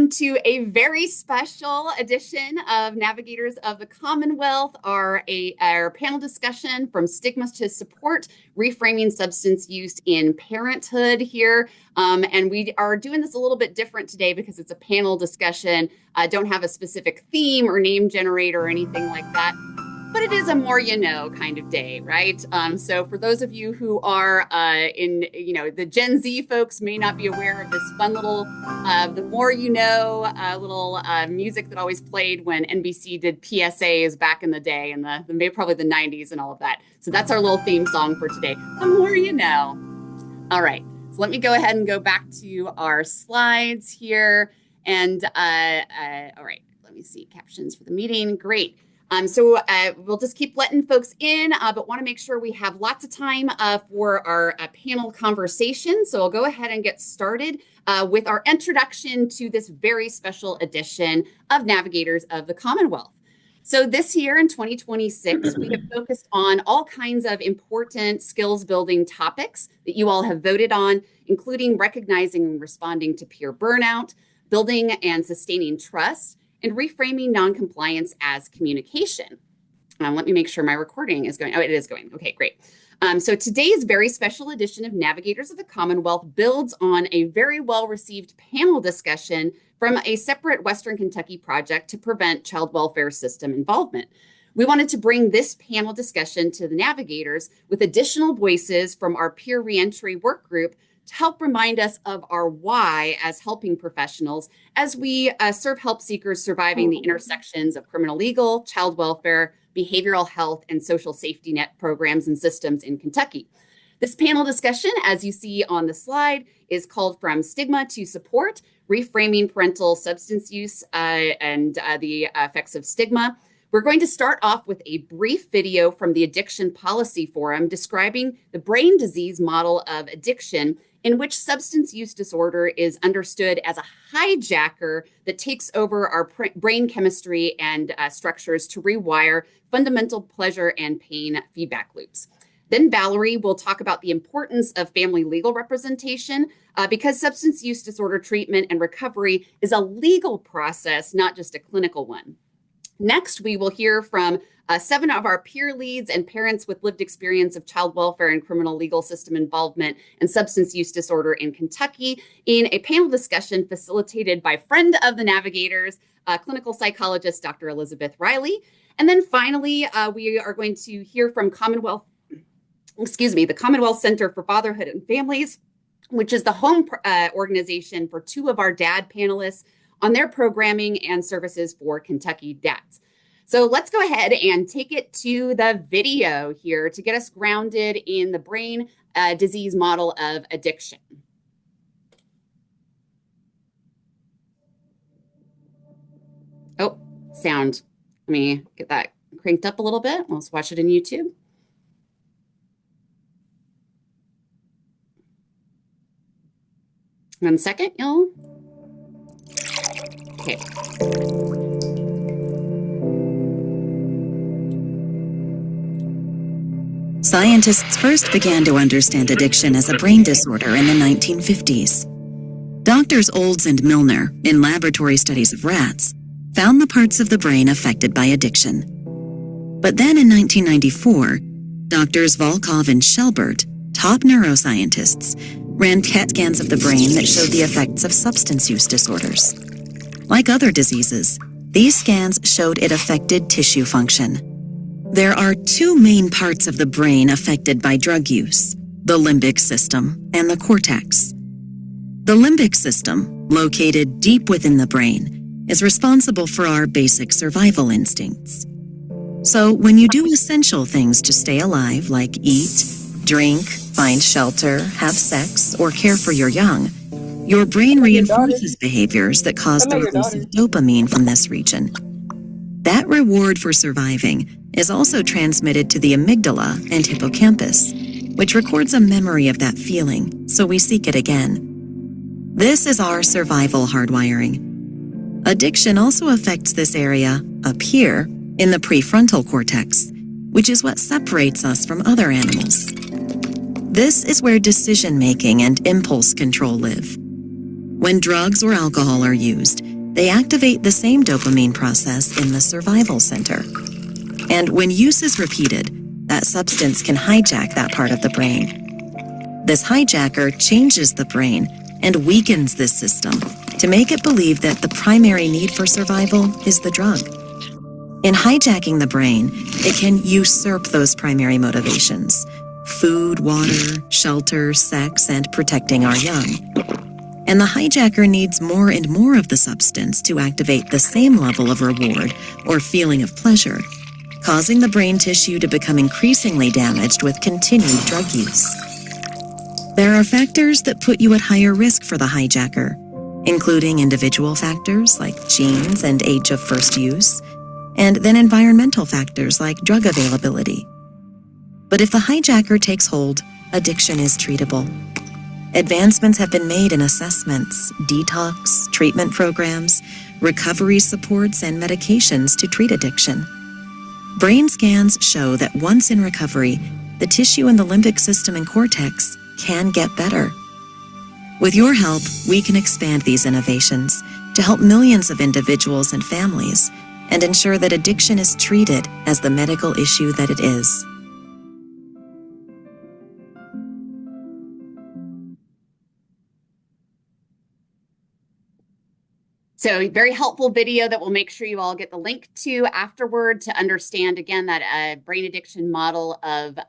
welcome to a very special edition of Navigators of the Commonwealth, our panel discussion from Stigma to support reframing substance use in parenthood here. And we are doing this a little bit different today because it's a panel discussion. Don't have a specific theme or name generator or anything like that. But it is a more you know kind of day, right? So for those of you who are the Gen Z folks may not be aware of this fun little, the more you know little music that always played when NBC did PSAs back in the day in probably the 90s and all of that. So that's our little theme song for today. The more you know. All right, so let me go ahead and go back to our slides here. And all right, let me see captions for the meeting. Great. So we'll just keep letting folks in, but want to make sure we have lots of time for our panel conversation. So I'll go ahead and get started with our introduction to this very special edition of Navigators of the Commonwealth. So this year in 2026, we have focused on all kinds of important skills building topics that you all have voted on, including recognizing and responding to peer burnout, building and sustaining trust, and reframing noncompliance as communication. Let me make sure my recording is going. Oh, it is going. Okay, great. So today's very special edition of Navigators of the Commonwealth builds on a very well-received panel discussion from a separate Western Kentucky project to prevent child welfare system involvement. We wanted to bring this panel discussion to the Navigators with additional voices from our peer reentry work group to help remind us of our why as helping professionals as we serve help seekers surviving the intersections of criminal legal, child welfare, behavioral health, and social safety net programs and systems in Kentucky. This panel discussion, as you see on the slide, is called From Stigma to Support, Reframing Parental Substance Use and the Effects of Stigma. We're going to start off with a brief video from the Addiction Policy Forum describing the brain disease model of addiction, in which substance use disorder is understood as a hijacker that takes over our brain chemistry and structures to rewire fundamental pleasure and pain feedback loops. Then Valerie will talk about the importance of family legal representation because substance use disorder treatment and recovery is a legal process, not just a clinical one. Next, we will hear from 7 of our peer leads and parents with lived experience of child welfare and criminal legal system involvement and substance use disorder in Kentucky in a panel discussion facilitated by friend of the Navigators, clinical psychologist Dr. Elizabeth Riley. And then finally, we are going to hear from the Commonwealth Center for Fatherhood and Families, which is the home organization for 2 of our dad panelists on their programming and services for Kentucky dads. So let's go ahead and take it to the video here to get us grounded in the brain disease model of addiction. Oh, sound. Let me get that cranked up a little bit. Let's watch it in YouTube. One second, y'all. Okay. Scientists first began to understand addiction as a brain disorder in the 1950s. Doctors Olds and Milner, in laboratory studies of rats, found the parts of the brain affected by addiction. But then in 1994, doctors Volkov and Shelbert, top neuroscientists, ran CAT scans of the brain that showed the effects of substance use disorders. Like other diseases, these scans showed it affected tissue function. There are 2 main parts of the brain affected by drug use: the limbic system and the cortex. The limbic system, located deep within the brain, is responsible for our basic survival instincts. So when you do essential things to stay alive, like eat, drink, find shelter, have sex, or care for your young, your brain reinforces behaviors that cause the release of dopamine from this region. That reward for surviving is also transmitted to the amygdala and hippocampus, which records a memory of that feeling, so we seek it again. This is our survival hardwiring. Addiction also affects this area up here in the prefrontal cortex, which is what separates us from other animals. This is where decision-making and impulse control live. When drugs or alcohol are used, they activate the same dopamine process in the survival center. And when use is repeated, that substance can hijack that part of the brain. This hijacker changes the brain and weakens this system to make it believe that the primary need for survival is the drug. In hijacking the brain, it can usurp those primary motivations: food, water, shelter, sex, and protecting our young. And the hijacker needs more and more of the substance to activate the same level of reward or feeling of pleasure, causing the brain tissue to become increasingly damaged with continued drug use. There are factors that put you at higher risk for the hijacker, including individual factors like genes and age of first use, and then environmental factors like drug availability. But if the hijacker takes hold, addiction is treatable. Advancements have been made in assessments, detox, treatment programs, recovery supports, and medications to treat addiction. Brain scans show that once in recovery, the tissue in the limbic system and cortex can get better. With your help, we can expand these innovations to help millions of individuals and families and ensure that addiction is treated as the medical issue that it is. So very helpful video that we'll make sure you all get the link to afterward to understand, again, that brain addiction model of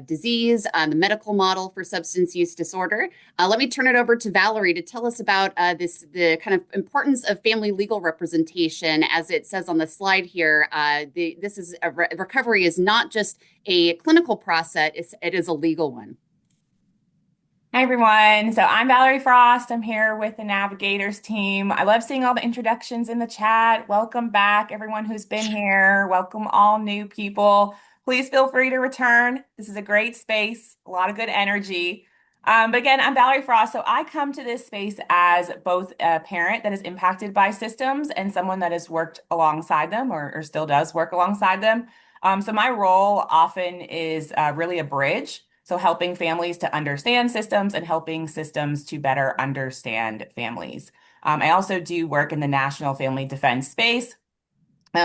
disease, the medical model for substance use disorder. Let me turn it over to Valerie to tell us about the kind of importance of family legal representation. As it says on the slide here, recovery is not just a clinical process, it is a legal one. Hi, everyone. So I'm Valerie Frost. I'm here with the Navigators team. I love seeing all the introductions in the chat. Welcome back, everyone who's been here. Welcome all new people. Please feel free to return. This is a great space, a lot of good energy. But again, I'm Valerie Frost. So I come to this space as both a parent that is impacted by systems and someone that has worked alongside them or still does work alongside them. So my role often is really a bridge. So helping families to understand systems and helping systems to better understand families. I also do work in the national family defense space.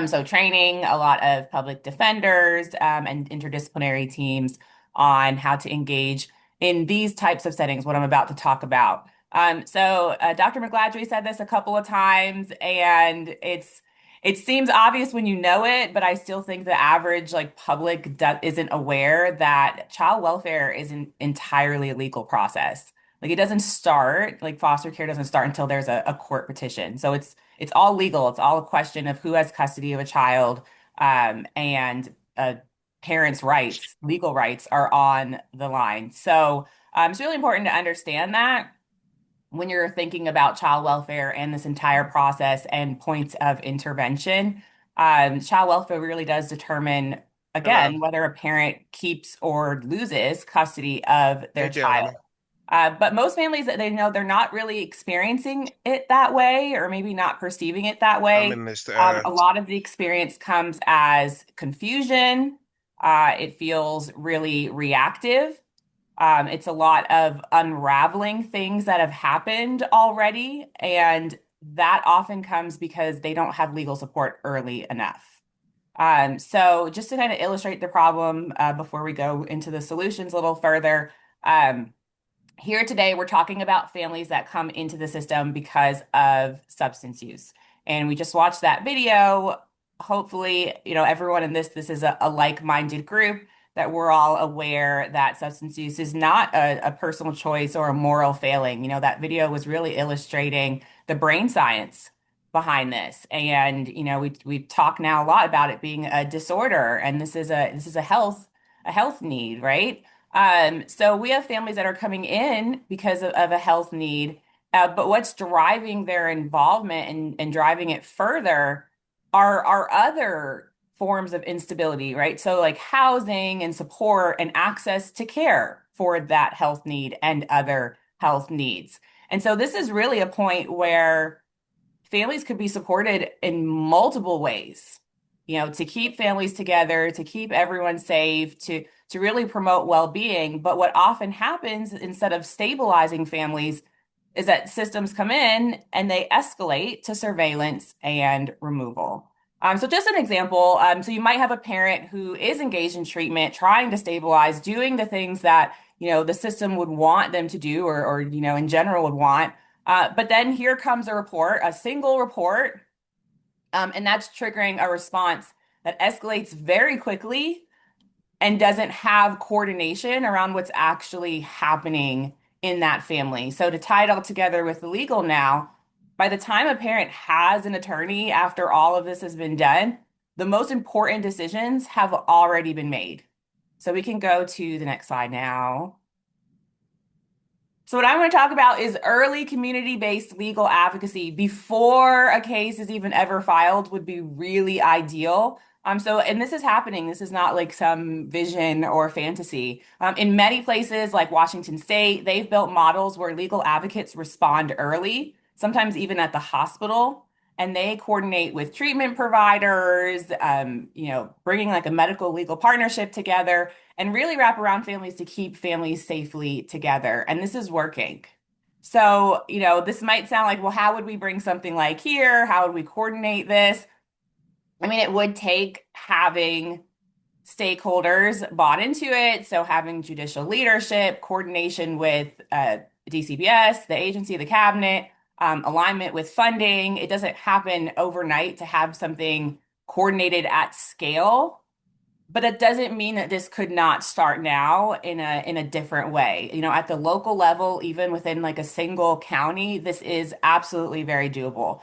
So training a lot of public defenders and interdisciplinary teams on how to engage in these types of settings, what I'm about to talk about. So Dr. McGladrey said this a couple of times, and it seems obvious when you know it, but I still think the average public isn't aware that child welfare is an entirely legal process. It doesn't start, foster care doesn't start until there's a court petition. So it's all legal. It's all a question of who has custody of a child, and parents' rights, legal rights are on the line. So it's really important to understand that when you're thinking about child welfare and this entire process and points of intervention. Child welfare really does determine, again, whether a parent keeps or loses custody of their child. But most families, they know they're not really experiencing it that way, or maybe not perceiving it that way. A lot of the experience comes as confusion. It feels really reactive. It's a lot of unraveling things that have happened already, and that often comes because they don't have legal support early enough. So just to kind of illustrate the problem before we go into the solutions a little further, here today we're talking about families that come into the system because of substance use. And we just watched that video. Hopefully, everyone in this is a like-minded group, that we're all aware that substance use is not a personal choice or a moral failing. That video was really illustrating the brain science behind this. And, we talk now a lot about it being a disorder, and this is a health need, right? So we have families that are coming in because of a health need, but what's driving their involvement and driving it further are other forms of instability, right? So housing and support and access to care for that health need and other health needs. And so this is really a point where families could be supported in multiple ways, to keep families together, to keep everyone safe, to really promote well-being. But what often happens, instead of stabilizing families, is that systems come in and they escalate to surveillance and removal. So just an example, so you might have a parent who is engaged in treatment, trying to stabilize, doing the things that, the system would want them to do or in general would want. But then here comes a report, a single report, and that's triggering a response that escalates very quickly and doesn't have coordination around what's actually happening in that family. So to tie it all together with the legal now, by the time a parent has an attorney after all of this has been done, the most important decisions have already been made. So we can go to the next slide now. So what I want to talk about is early community-based legal advocacy before a case is even ever filed would be really ideal. And this is happening. This is not like some vision or fantasy. In many places like Washington State, they've built models where legal advocates respond early, sometimes even at the hospital, and they coordinate with treatment providers, bringing like a medical legal partnership together and really wrap around families to keep families safely together. And this is working. So, this might sound like, well, how would we bring something like here? How would we coordinate this? I mean, it would take having stakeholders bought into it. So having judicial leadership, coordination with DCBS, the agency, the cabinet, alignment with funding. It doesn't happen overnight to have something coordinated at scale. But it doesn't mean that this could not start now in a different way. At the local level, even within like a single county, this is absolutely very doable.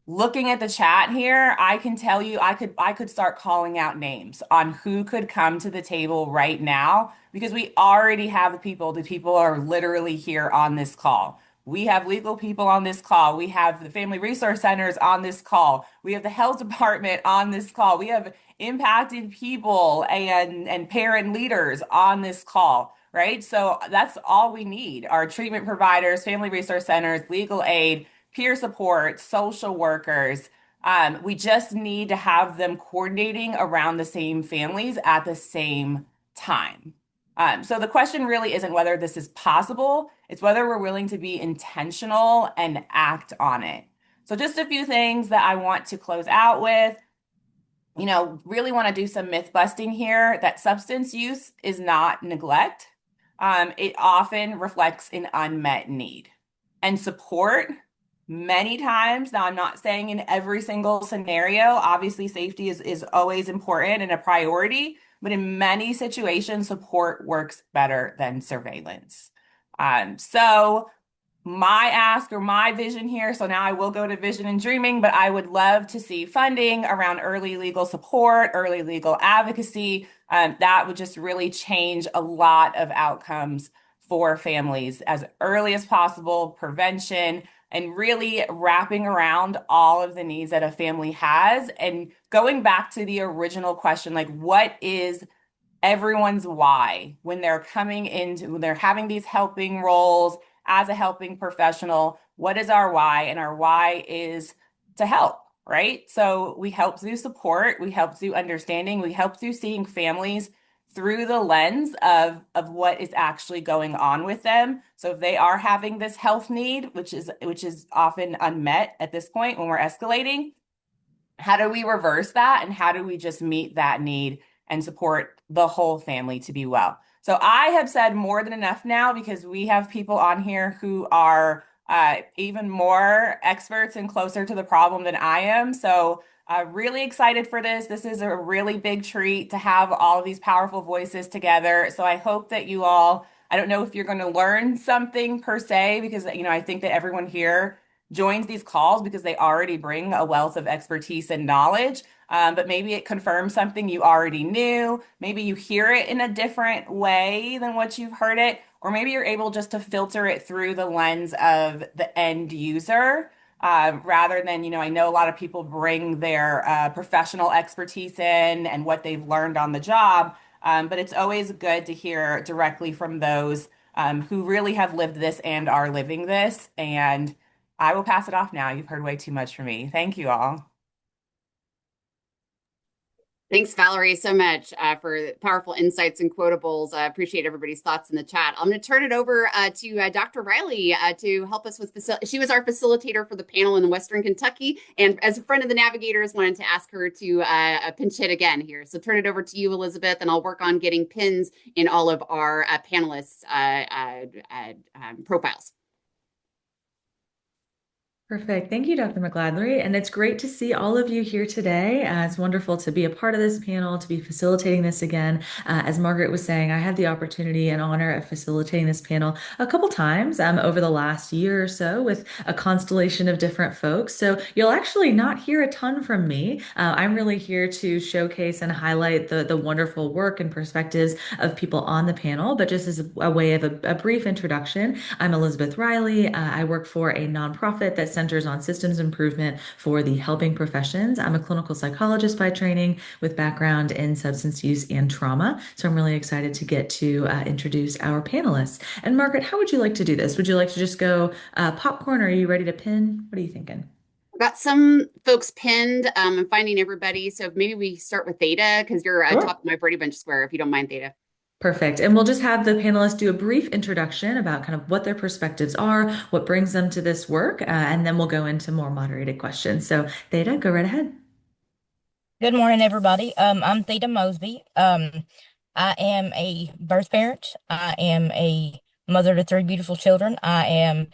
Looking at the chat here, I can tell you I could start calling out names on who could come to the table right now because we already have the people. The people are literally here on this call. We have legal people on this call. We have the family resource centers on this call. We have the health department on this call. We have impacted people and parent leaders on this call, right? So that's all we need. Our treatment providers, family resource centers, legal aid, peer support, social workers. We just need to have them coordinating around the same families at the same time. So the question really isn't whether this is possible, it's whether we're willing to be intentional and act on it. So just a few things that I want to close out with. Really want to do some myth busting here that substance use is not neglect. It often reflects an unmet need and support many times. Now, I'm not saying in every single scenario, obviously safety is always important and a priority, but in many situations, support works better than surveillance. So my ask or my vision here, so now I will go to vision and dreaming, but I would love to see funding around early legal support, early legal advocacy. That would just really change a lot of outcomes for families as early as possible, prevention, and really wrapping around all of the needs that a family has. And going back to the original question, like what is everyone's why when they're when they're having these helping roles as a helping professional? What is our why? And our why is to help, right? So we help through support, we help through understanding, we help through seeing families through the lens of what is actually going on with them. So if they are having this health need, which is often unmet at this point when we're escalating, how do we reverse that? And how do we just meet that need and support the whole family to be well? So I have said more than enough now because we have people on here who are even more experts and closer to the problem than I am. So really excited for this. This is a really big treat to have all of these powerful voices together. So I hope that you all, I don't know if you're going to learn something per se, because I think that everyone here joins these calls because they already bring a wealth of expertise and knowledge. But maybe it confirms something you already knew. Maybe you hear it in a different way than what you've heard it, or maybe you're able just to filter it through the lens of the end user. Rather than, I know a lot of people bring their professional expertise in and what they've learned on the job, but it's always good to hear directly from those who really have lived this and are living this. And I will pass it off now. You've heard way too much from me. Thank you all. Thanks, Valerie, so much for powerful insights and quotables. I appreciate everybody's thoughts in the chat. I'm going to turn it over to Dr. Riley to help us with she was our facilitator for the panel in Western Kentucky, and as a friend of the Navigators, wanted to ask her to pinch hit again here. So turn it over to you, Elizabeth, and I'll work on getting pins in all of our panelists' profiles. Perfect. Thank you, Dr. McGladlery. And it's great to see all of you here today. It's wonderful to be a part of this panel, to be facilitating this again. As Margaret was saying, I had the opportunity and honor of facilitating this panel a couple times over the last year or so with a constellation of different folks. So you'll actually not hear a ton from me. I'm really here to showcase and highlight the wonderful work and perspectives of people on the panel. But just as a way of a brief introduction, I'm Elizabeth Riley. I work for a nonprofit that centers on systems improvement for the helping professions. I'm a clinical psychologist by training with background in substance use and trauma. So I'm really excited to get to introduce our panelists. And Margaret, how would you like to do this? Would you like to just go popcorn, or are you ready to pin? What are you thinking? I've got some folks pinned. I'm finding everybody. So maybe we start with Theta because you're Sure. top of my Brady Bunch square, if you don't mind, Theta. Perfect. And we'll just have the panelists do a brief introduction about kind of what their perspectives are, what brings them to this work, and then we'll go into more moderated questions. So Theta, go right ahead. Good morning, everybody. I'm Theta Mosby. I am a birth parent. I am a mother to three beautiful children. I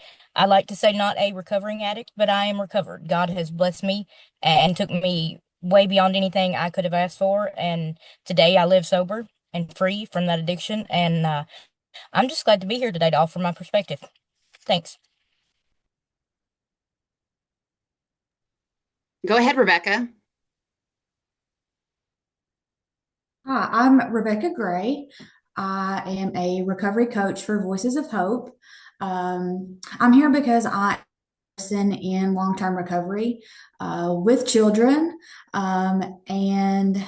like to say not a recovering addict, but I am recovered. God has blessed me and took me way beyond anything I could have asked for. And today I live sober and free from that addiction. And I'm just glad to be here today to offer my perspective. Thanks. Go ahead, Rebecca. Hi, I'm Rebecca Gray. I am a recovery coach for Voices of Hope. I'm here because I am in long-term recovery with children, and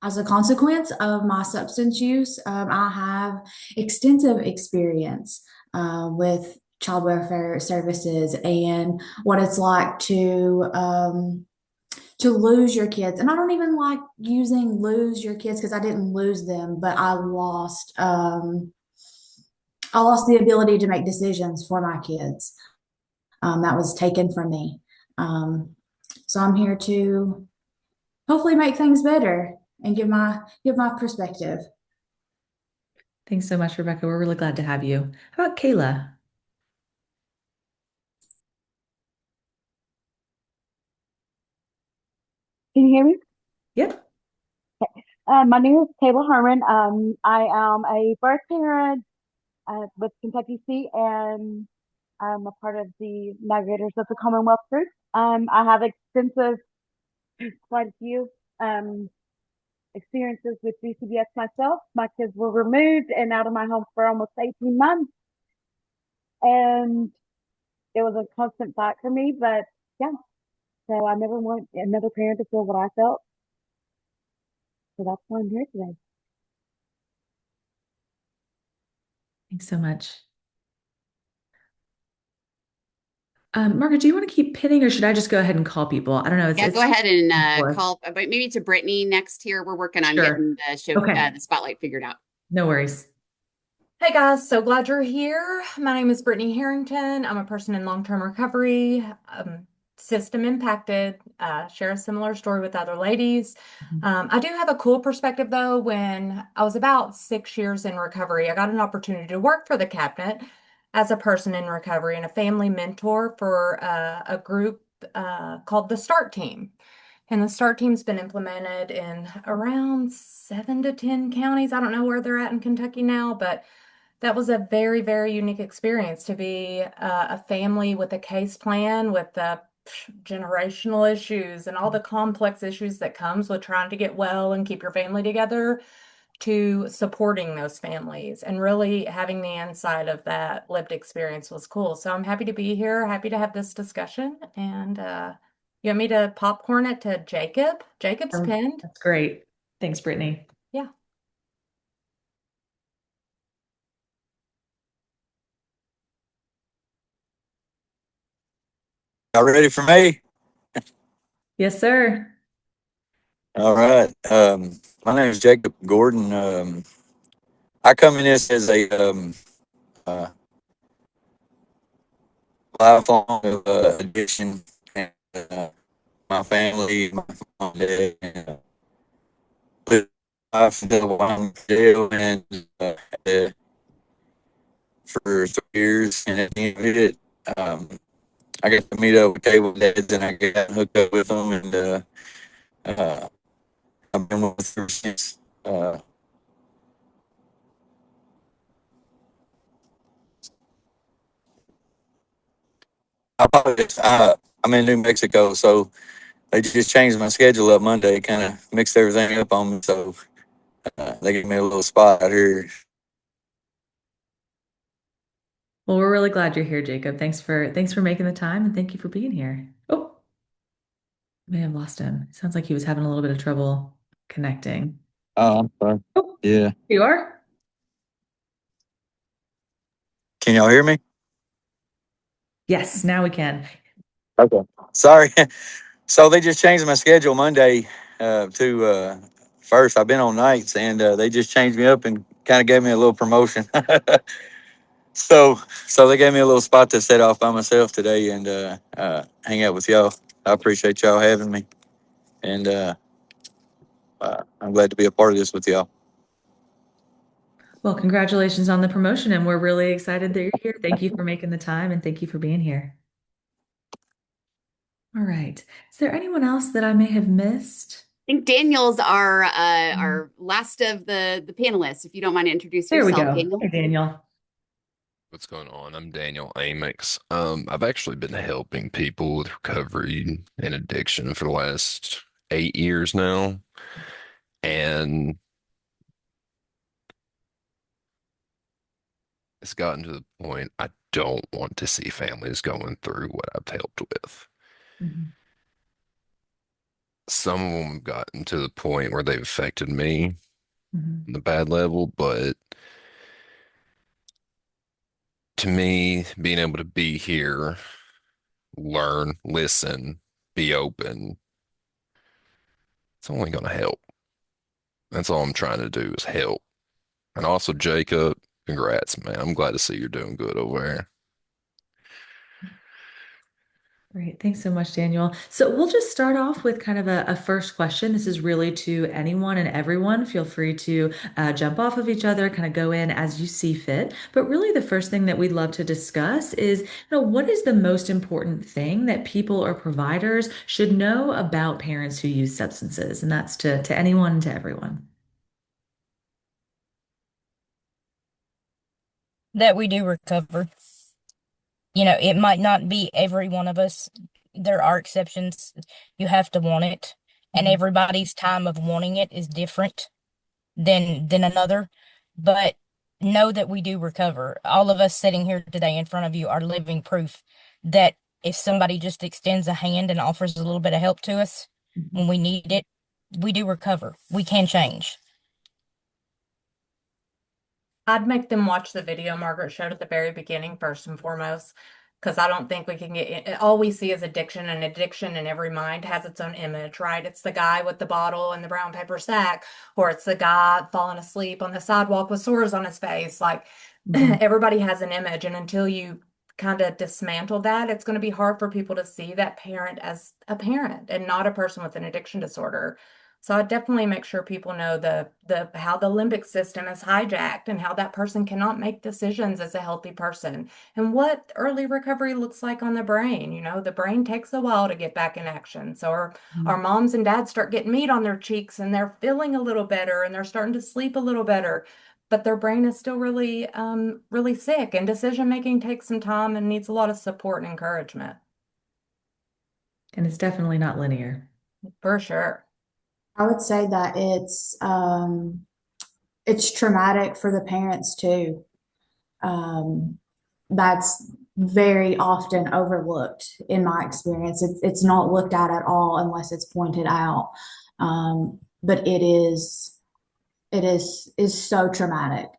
as a consequence of my substance use, I have extensive experience with child welfare services and what it's like to lose your kids. And I don't even like using lose your kids because I didn't lose them, but I lost the ability to make decisions for my kids. That was taken from me. So I'm here to hopefully make things better and give my perspective. Thanks so much, Rebecca. We're really glad to have you. How about Kayla? Can you hear me? Yep. My name is Taylor Herman. I am a birth parent with Kentucky State, and I'm a part of the Navigators of the Commonwealth group. I have quite a few experiences with BCBS myself. My kids were removed and out of my home for almost 18 months, and it was a constant fight for me. But yeah, so I never want another parent to feel what I felt. So that's why I'm here today. Thanks so much. Margaret, do you want to keep pinning, or should I just go ahead and call people? I don't know. Yeah, go ahead and call, but maybe to Brittany next here. We're working on getting the spotlight figured out. No worries. Hey guys, so glad you're here. My name is Brittany Harrington. I'm a person in long-term recovery, system impacted, share a similar story with other ladies. I do have a cool perspective though. When I was about 6 years in recovery, I got an opportunity to work for the cabinet as a person in recovery and a family mentor for a group called the START Team. And the START Team's been implemented in around 7 to 10 counties. I don't know where they're at in Kentucky now, but that was a very, very unique experience to be a family with a case plan with the generational issues and all the complex issues that comes with trying to get well and keep your family together, to supporting those families and really having the insight of that lived experience was cool. So I'm happy to be here, happy to have this discussion. And you want me to popcorn it to Jacob? Jacob's pinned. That's great. Thanks, Brittany. Yeah. Y'all ready for me? Yes, sir. All right. My name is Jacob Gordon. I come in this as a uh, lifelong addiction, and my family, my mom, dad, and lived life until I'm in jail, and uh, for 3 years. And at the end of it, um, I got to meet up with cable dads, and I got hooked up with them, and uh, I've been with them since. I apologize. I'm in New Mexico, so they just changed my schedule up Monday, kind of mixed everything up on me. So they gave me a little spot out here. Well, we're really glad you're here, Jacob. Thanks for making the time, and thank you for being here. Oh, may have lost him. Sounds like he was having a little bit of trouble connecting. Oh, I'm sorry. Oh, Yeah. here you are. Can y'all hear me? Yes, now we can. Okay. Sorry. So they just changed my schedule Monday to first. I've been on nights, and they just changed me up and kind of gave me a little promotion. So they gave me a little spot to set off by myself today and hang out with y'all. I appreciate y'all having me, and I'm glad to be a part of this with y'all. Well, congratulations on the promotion, and we're really excited that you're here. Thank you for making the time, and thank you for being here. All right. Is there anyone else that I may have missed? I think Daniel's our last of the panelists. If you don't mind to introduce There we yourself, go. Daniel. Hey, Daniel. What's going on? I'm Daniel Amix. I've actually been helping people with recovery and addiction for the last 8 years now. And it's gotten to the point I don't want to see families going through what I've helped with. Mhm. Some of them have gotten to the point where they've affected me Mhm. on the bad level, but to me, being able to be here, learn, listen, be open, it's only going to help. That's all I'm trying to do is help. And also, Jacob, congrats, man. I'm glad to see you're doing good over there. Great. Thanks so much, Daniel. So we'll just start off with kind of a first question. This is really to anyone and everyone. Feel free to jump off of each other, kind of go in as you see fit. But really, the first thing that we'd love to discuss is, what is the most important thing that people or providers should know about parents who use substances? And that's to anyone and to everyone. That we do recover. It might not be every one of us. There are exceptions. You have to want it, and Mhm. everybody's time of wanting it is different than another. But know that we do recover. All of us sitting here today in front of you are living proof that if somebody just extends a hand and offers a little bit of help to us when we need it, we do recover. We can change. I'd make them watch the video Margaret showed at the very beginning, first and foremost, because I don't think we can all we see is addiction, and addiction in every mind has its own image, right? It's the guy with the bottle and the brown paper sack, or it's the guy falling asleep on the sidewalk with sores on his face. Like Mhm. everybody has an image, and until you kind of dismantle that, it's going to be hard for people to see that parent as a parent and not a person with an addiction disorder. So I definitely make sure people know the how the limbic system is hijacked and how that person cannot make decisions as a healthy person and what early recovery looks like on the brain. The brain takes a while to get back in action. So our moms and dads start getting meat on their cheeks and they're feeling a little better and they're starting to sleep a little better, but their brain is still really sick, and decision making takes some time and needs a lot of support and encouragement. And it's definitely not linear. For sure. I would say that it's traumatic for the parents too. Um, that's very often overlooked in my experience. It's not looked at all unless it's pointed out. But it is so traumatic.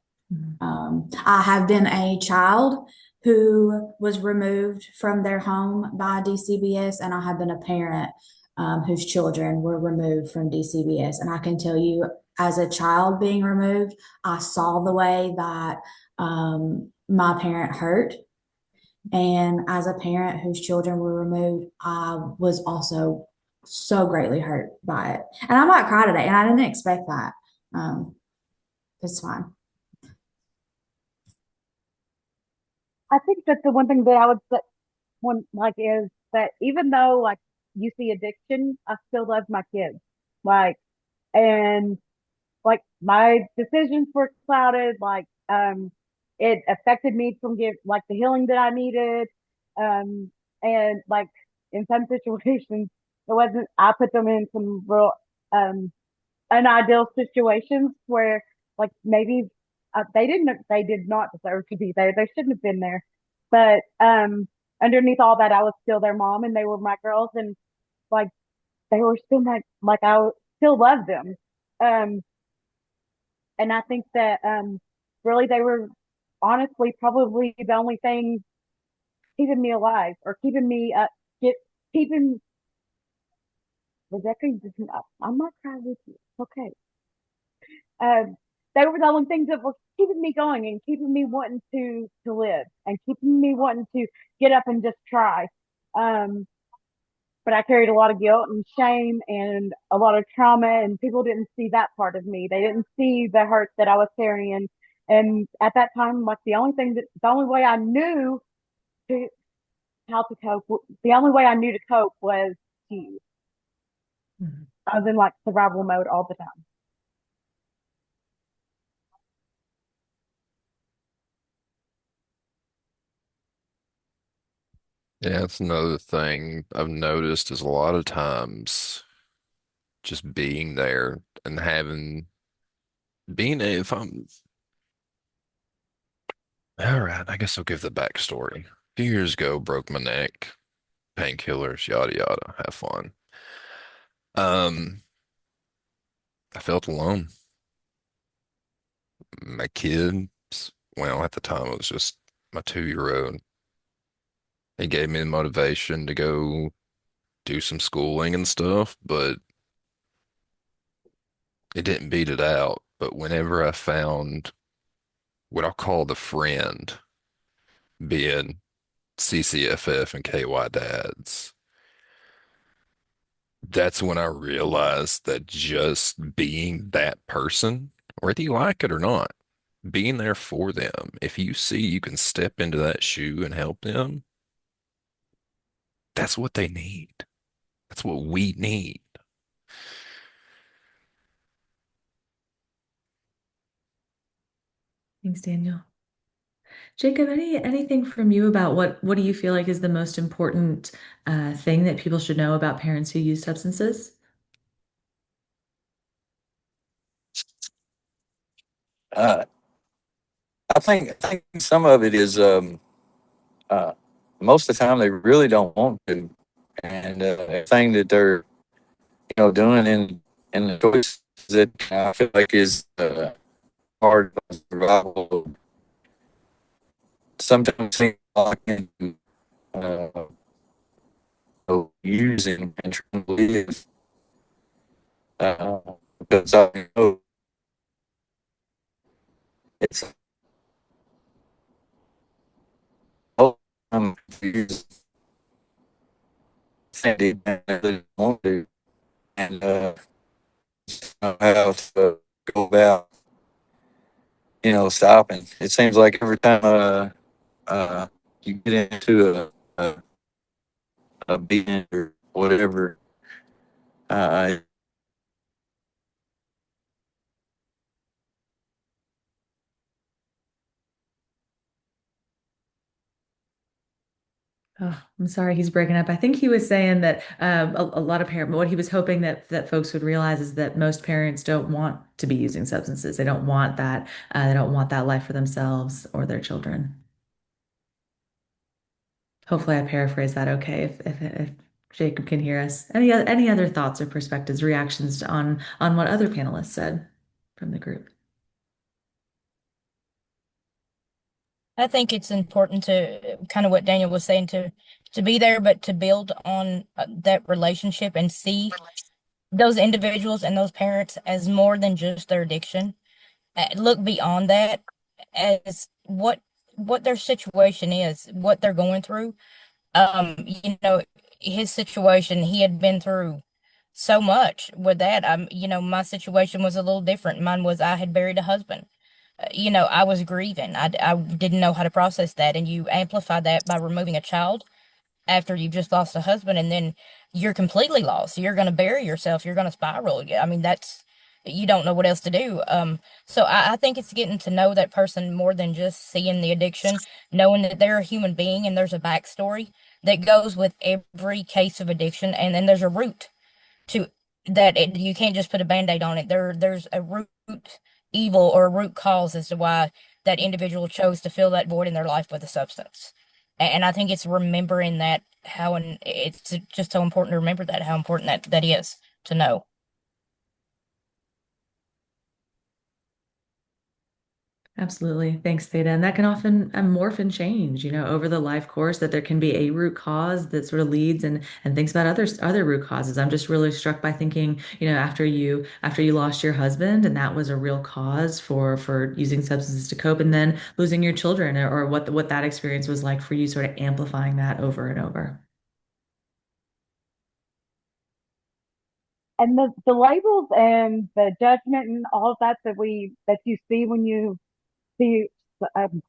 I have been a child who was removed from their home by DCBS, and I have been a parent whose children were removed from DCBS. And I can tell you, as a child being removed, I saw the way that my parent hurt. And as a parent whose children were removed, I was also so greatly hurt by it. And I might cry today, and I didn't expect that. It's fine. I think that the one thing that I would say one like is that even though like you see addiction, I still love my kids. Like and like my decisions were clouded, like it affected me from get like the healing that I needed. Um and like in some situations it wasn't I put them in some real um unideal situations where like maybe they did not deserve to be there. They shouldn't have been there. But underneath all that I was still their mom and they were my girls and like they were still like still loved them. Um and I think that really they were honestly probably the only thing keeping me alive or keeping me get keeping Rebecca, I'm not crying with you. Okay. Um, they were the only things that were keeping me going and keeping me wanting to live and keeping me wanting to get up and just try. Um, but I carried a lot of guilt and shame and a lot of trauma, and people didn't see that part of me. They didn't see the hurt that I was carrying. And at that time, like the only way I knew to how to cope, the only way I knew to cope was to use. Mhm. I was in like survival mode all the time. Yeah, that's another thing I've noticed is a lot of times just being there and if I'm all right, I guess I'll give the backstory. A few years ago, broke my neck, painkillers, yada yada, have fun. Um, I felt alone. My kids, well, at the time it was just my 2-year-old. He gave me the motivation to go do some schooling and stuff, but it didn't beat it out. But whenever I found what I'll call the friend, being CCFF and KY dads, that's when I realized that just being that person, whether you like it or not, being there for them, if you see you can step into that shoe and help them, that's what they need. That's what we need. Thanks, Daniel. Jacob, anything from you about what do you feel like is the most important thing that people should know about parents who use substances? Uh, I think some of it is uh, most of the time they really don't want to, and everything that they're doing in the choices that I feel like is hard survival. Sometimes think like into uh, using and trying to live uh, because I know it's I'm confused and I really want to and know how to go about stopping. It seems like every time you get into a binge or whatever, uh, Oh, I'm sorry, he's breaking up. I think he was saying that a lot of parents, what he was hoping that folks would realize is that most parents don't want to be using substances. They don't want that. They don't want that life for themselves or their children. Hopefully, I paraphrase that okay. If Jacob can hear us. Any other thoughts or perspectives, reactions on what other panelists said from the group? I think it's important to kind of what Daniel was saying to to be there, but to build on that relationship and see those individuals and those parents as more than just their addiction. Look beyond that as what their situation is, what they're going through. You know, his situation, he had been through so much with that. You know, my situation was a little different. Mine was I had buried a husband. You know, I was grieving. I didn't know how to process that, and you amplify that by removing a child after you've just lost a husband, and then you're completely lost. You're going to bury yourself. You're going to spiral. I mean, that's you don't know what else to do. So I think it's getting to know that person more than just seeing the addiction, knowing that they're a human being and there's a backstory that goes with every case of addiction, and then there's a root to that. You can't just put a band-aid on it. There's a root evil or a root cause as to why that individual chose to fill that void in their life with a substance. And I think it's remembering that how, and it's just so important to remember that how important that is to know. Absolutely. Thanks, Theta. And that can often morph and change, over the life course, that there can be a root cause that sort of leads and thinks about other root causes. I'm just really struck by thinking, after you lost your husband and that was a real cause for using substances to cope, and then losing your children, or what that experience was like for you, sort of amplifying that over and over. And the labels and the judgment and all of that you see when you see um,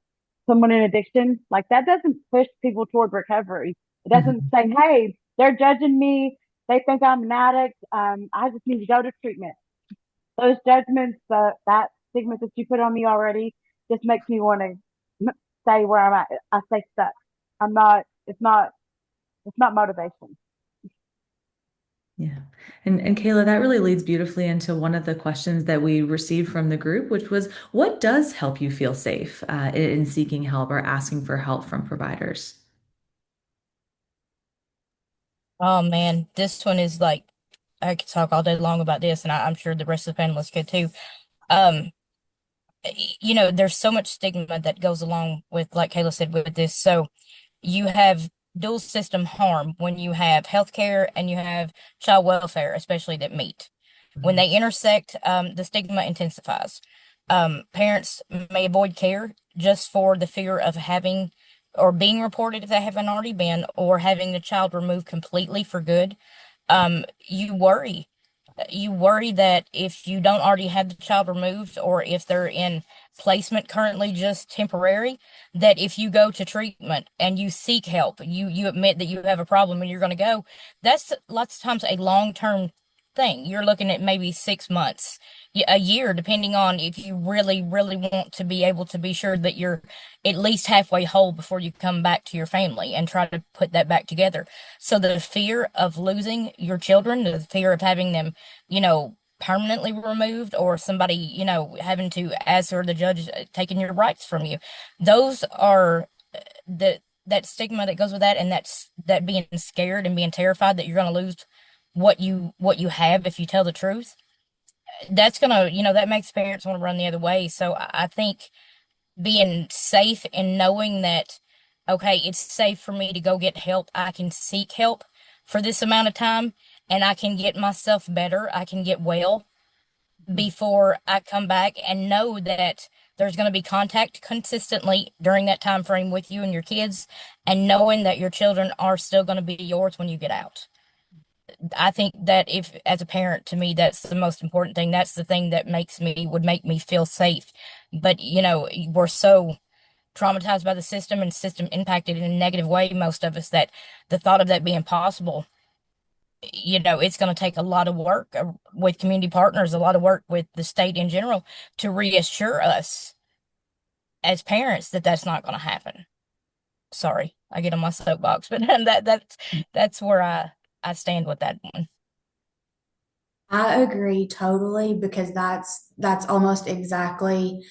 someone in addiction, like that doesn't push people toward recovery. It doesn't say, hey, they're judging me. They think I'm an addict. I just need to go to treatment. Those judgments, that stigma that you put on me already, just makes me want to stay where I'm at. I stay stuck. I'm not. It's not motivation. Yeah. And Kayla, that really leads beautifully into one of the questions that we received from the group, which was, what does help you feel safe in seeking help or asking for help from providers? Oh man, this one is like I could talk all day long about this, and I'm sure the rest of the panelists could too. Um, you know, there's so much stigma that goes along with, like Kayla said, with this. So you have dual system harm when you have healthcare and you have child welfare, especially that meet. When they intersect, the stigma intensifies. Parents may avoid care just for the fear of having or being reported if they haven't already been, or having the child removed completely for good. You worry. You worry that if you don't already have the child removed, or if they're in placement currently just temporary, that if you go to treatment and you seek help, you admit that you have a problem and you're going to go, that's lots of times a long-term thing. You're looking at maybe 6 months, a year, depending on if you really, really want to be able to be sure that you're at least halfway whole before you come back to your family and try to put that back together. So the fear of losing your children, the fear of having them, permanently removed, or somebody, having to, as or the judge, taking your rights from you. Those are that stigma that goes with that, and that being scared and being terrified that you're going to lose what you have if you tell the truth. That's gonna, that makes parents want to run the other way. So I think being safe and knowing that, okay, it's safe for me to go get help. I can seek help for this amount of time, and I can get myself better. I can get well before I come back, and know that there's going to be contact consistently during that time frame with you and your kids, and knowing that your children are still going to be yours when you get out. I think that, if, as a parent, to me, that's the most important thing. That's the thing that would make me feel safe. But, we're so traumatized by the system, and system impacted in a negative way, most of us, that the thought of that being possible, it's going to take a lot of work with community partners, a lot of work with the state in general, to reassure us as parents that that's not going to happen. Sorry, I get on my soapbox, but that's where I stand with that one. I agree totally, because that's almost exactly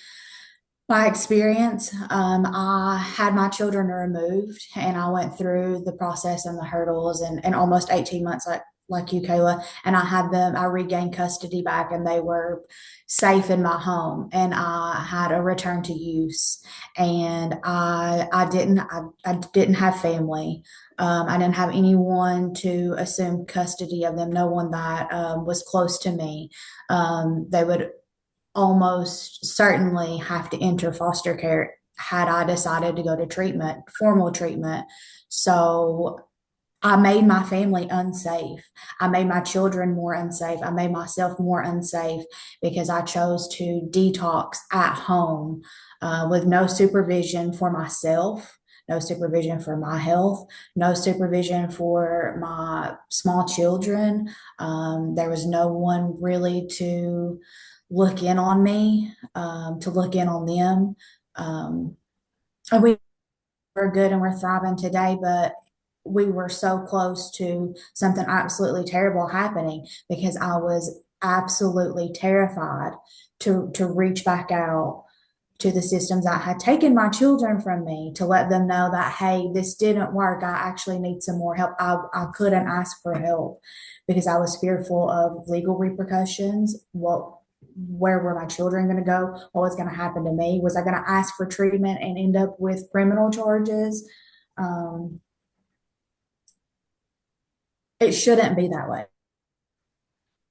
my experience. I had my children removed, and I went through the process and the hurdles, and almost 18 months, like like you, Kayla, and I regained custody back, and they were safe in my home, and I had a return to use, and I didn't have family. I didn't have anyone to assume custody of them. No one that was close to me. They would almost certainly have to enter foster care had I decided to go to treatment, formal treatment. So I made my family unsafe. I made my children more unsafe. I made myself more unsafe because I chose to detox at home with no supervision for myself, no supervision for my health, no supervision for my small children. There was no one really to look in on me, to look in on them. And we're good and we're thriving today, but we were so close to something absolutely terrible happening because I was absolutely terrified to reach back out to the systems that had taken my children from me to let them know that, hey, this didn't work. I actually need some more help. I couldn't ask for help because I was fearful of legal repercussions. Where were my children going to go? What was going to happen to me? Was I going to ask for treatment and end up with criminal charges? Um, it shouldn't be that way.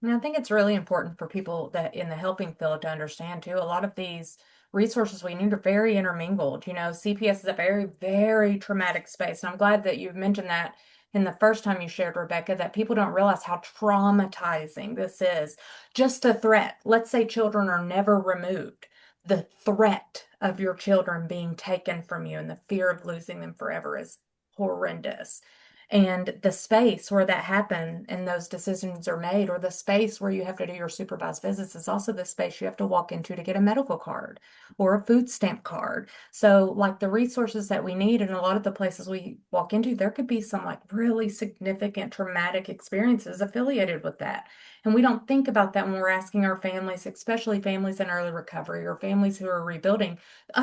And I think it's really important for people that in the helping field to understand too. A lot of these resources we need are very intermingled. You know, CPS is a very, very traumatic space. And I'm glad that you mentioned that in the first time you shared, Rebecca, that people don't realize how traumatizing this is. Just a threat. Let's say children are never removed. The threat of your children being taken from you and the fear of losing them forever is horrendous. And the space where that happened and those decisions are made, or the space where you have to do your supervised visits, is also the space you have to walk into to get a medical card or a food stamp card. So, like the resources that we need, and a lot of the places we walk into, there could be some like really significant traumatic experiences affiliated with that. And we don't think about that when we're asking our families, especially families in early recovery or families who are rebuilding,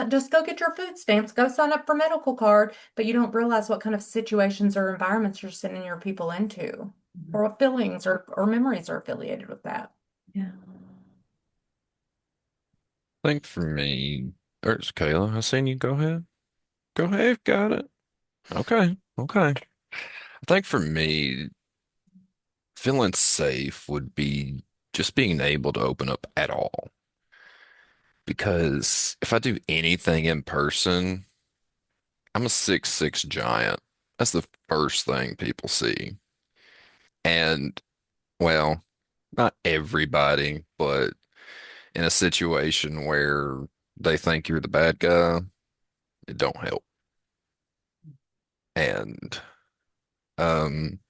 just go get your food stamps, go sign up for medical card, but you don't realize what kind of situations or environments you're sending your people into, or what feelings or memories are affiliated with that. Yeah. I think for me, or it's Kayla, I seen you. Go ahead. Go ahead. Got it. Okay. Okay. I think for me, feeling safe would be just being able to open up at all. Because if I do anything in person, I'm a 6'6" giant. That's the first thing people see. And, well, not everybody, but in a situation where they think you're the bad guy, it don't help. And, um,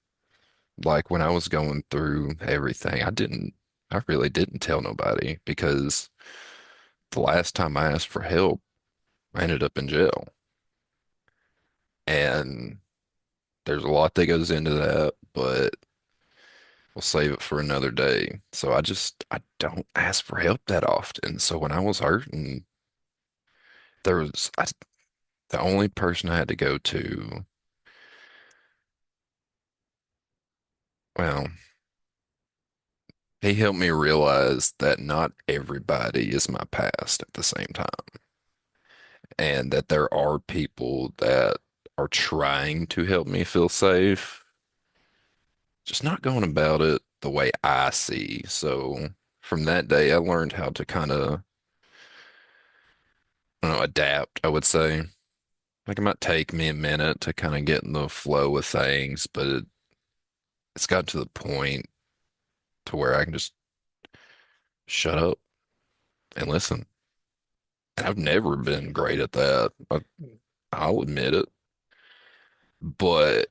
like when I was going through everything, I really didn't tell nobody because the last time I asked for help, I ended up in jail. And there's a lot that goes into that, but we'll save it for another day. So I don't ask for help that often. So when I was hurting, there was the only person I had to go to, well, he helped me realize that not everybody is my past at the same time, and that there are people that are trying to help me feel safe, just not going about it the way I see. So from that day, I learned how to kind of, I don't know, adapt, I would say. Like it might take me a minute to kind of get in the flow of things, but it's got to the point to where I can just shut up and listen. And I've never been great at that. I'll admit it. But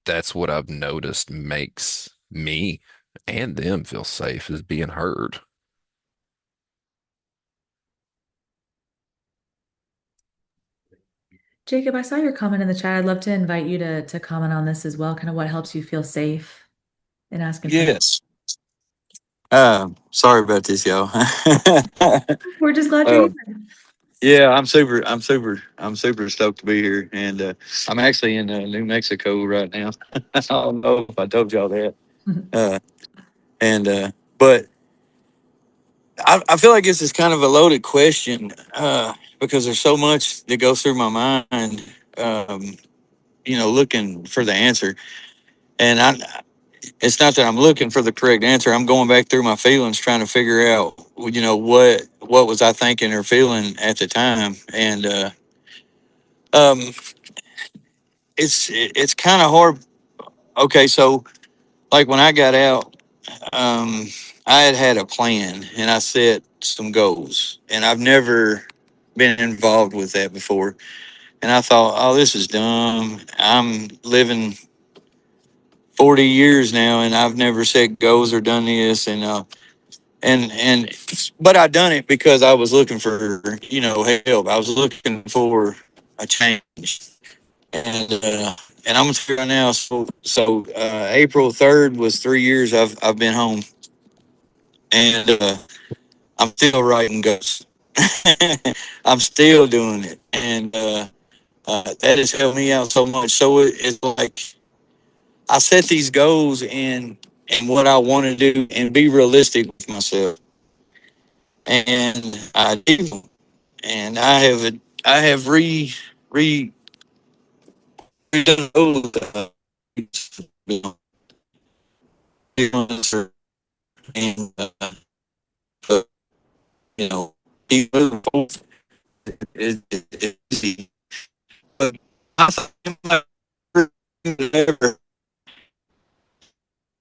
that's what I've noticed makes me and them feel safe is being heard. Jacob, I saw your comment in the chat. I'd love to invite you to comment on this as well, kind of what helps you feel safe in asking for help. Yes. Sorry about this, y'all. We're just glad you're Uh, here. Yeah, I'm super stoked to be here, and I'm actually in New Mexico right now. I don't know if I told y'all that, uh, and but I feel like this is kind of a loaded question because there's so much that goes through my mind, um, looking for the answer, and it's not that I'm looking for the correct answer. I'm going back through my feelings, trying to figure out, what was I thinking or feeling at the time, and um, it's kind of hard. Okay, so like when I got out, um, I had a plan and I set some goals, and I've never been involved with that before. And I thought, oh, this is dumb. I'm living 40 years now, and I've never set goals or done this. And but I done it because I was looking for help. I was looking for a change, and I'm gonna tell you right now. So April 3rd was 3 years I've been home, and I'm still writing ghosts. I'm still doing it, and that has helped me out so much. So it's like I set these goals and what I want to do, and be realistic with myself, and I do, and I have re redone those and uh, you know, keep moving forward. It's easy. But I think my ever,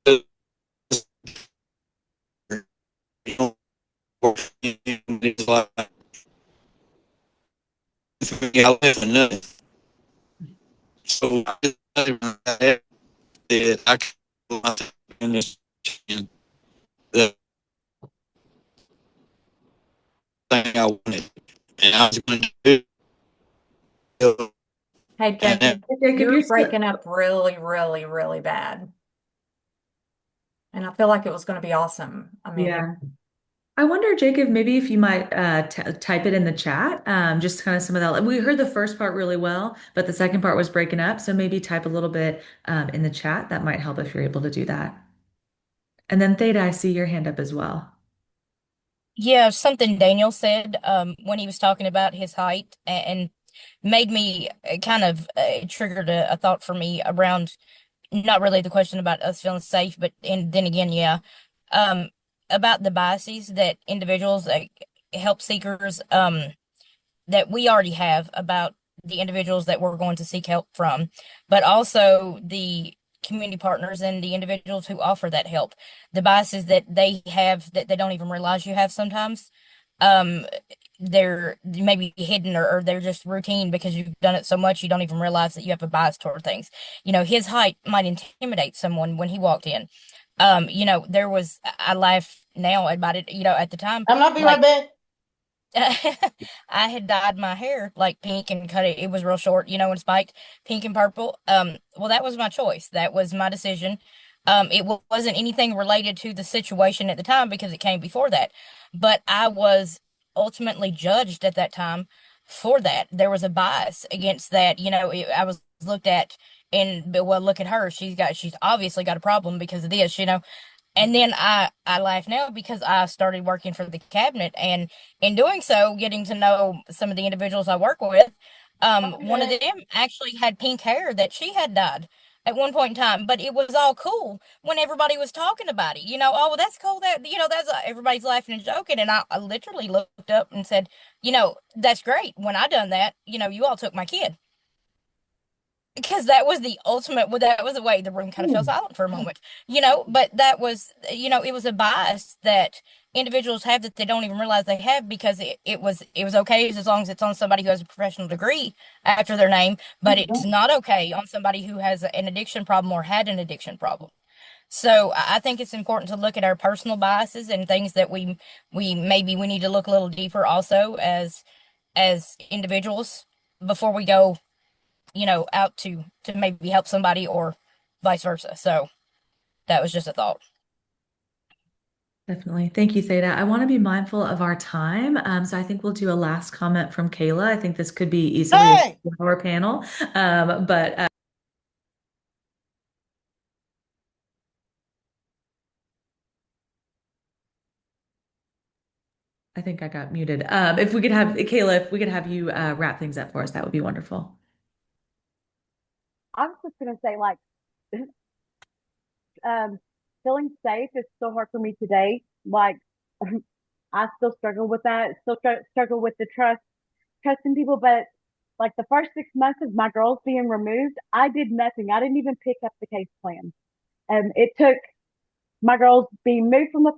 you know, it's like I left for nothing. So I did. I in this the thing I wanted, and I was going to do it. Hey, And Jacob, Jacob, you're you're still. breaking up really, really, really bad. And I feel like it was going to be awesome. I mean, Yeah. I wonder, Jacob, maybe if you might t type it in the chat, just kind of some of that. We heard the first part really well, but the second part was breaking up. So maybe type a little bit in the chat. That might help if you're able to do that. And then Theta, I see your hand up as well. Yeah, something Daniel said when he was talking about his height and made me kind of triggered a thought for me around not really the question about us feeling safe, but and then again, yeah, um, about the biases that individuals, like help seekers, that we already have about the individuals that we're going to seek help from, but also the community partners and the individuals who offer that help, the biases that they have that they don't even realize you have sometimes. Um, they're maybe hidden or they're just routine because you've done it so much you don't even realize that you have a bias toward things. His height might intimidate someone when he walked in. There was I laugh now about it, at the time, I'm not be right like back. I had dyed my hair like pink and cut it. It was real short, and spiked pink and purple. Well, that was my choice. That was my decision. It wasn't anything related to the situation at the time because it came before that. But I was ultimately judged at that time for that. There was a bias against that. I was looked at but well, look at her. She's obviously got a problem because of this. And then I laugh now because I started working for the cabinet, and in doing so, getting to know some of the individuals I work with, I'll be one of back. them actually had pink hair that she had dyed at one point in time, but it was all cool when everybody was talking about it. Oh, well, that's cool. That's everybody's laughing and joking, and I literally looked up and said, that's great. When I done that, you all took my kid because that was the ultimate. Well, that was the way the room kind of fell silent for a moment, but that was, it was a bias that individuals have that they don't even realize they have because it was okay as long as it's on somebody who has a professional degree after their name, but it's not okay on somebody who has an addiction problem or had an addiction problem. So I think it's important to look at our personal biases and things that we maybe we need to look a little deeper also as individuals before we go out to maybe help somebody or vice versa. So that was just a thought. Definitely. Thank you, Theta. I want to be mindful of our time. So I think we'll do a last comment from Kayla. I think this could be easily a 2 hour panel. But I think I got muted. If we could have, Kayla, if we could have you wrap things up for us, that would be wonderful. I was just gonna say, like, um, feeling safe is still hard for me today. Like, I still struggle with that. Still struggle with the trusting people. But like the first 6 months of my girls being removed, I did nothing. I didn't even pick up the case plan. And it took my girls being moved from the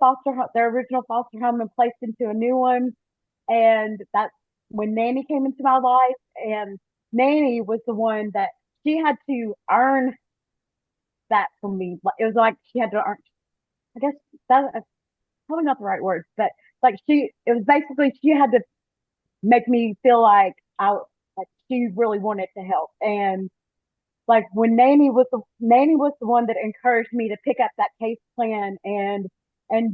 their original foster home and placed into a new one. And that's when Nanny came into my life. And Nanny was the one that she had to earn that from me. It was like she had to earn, I guess that's probably not the right word, but like it was basically she had to make me feel like like she really wanted to help. And like when Nanny was the one that encouraged me to pick up that case plan and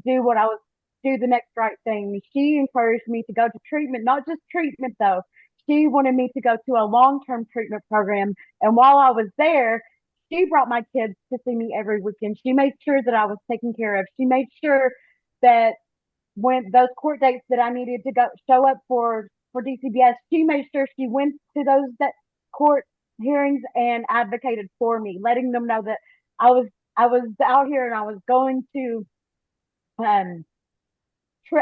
do the next right thing. She encouraged me to go to treatment, not just treatment though. She wanted me to go to a long-term treatment program. And while I was there, she brought my kids to see me every weekend. She made sure that I was taken care of. She made sure that when those court dates that I needed to go show up for DCBS, she made sure she went to those that court hearings and advocated for me, letting them know that I was I was out here and I was going to um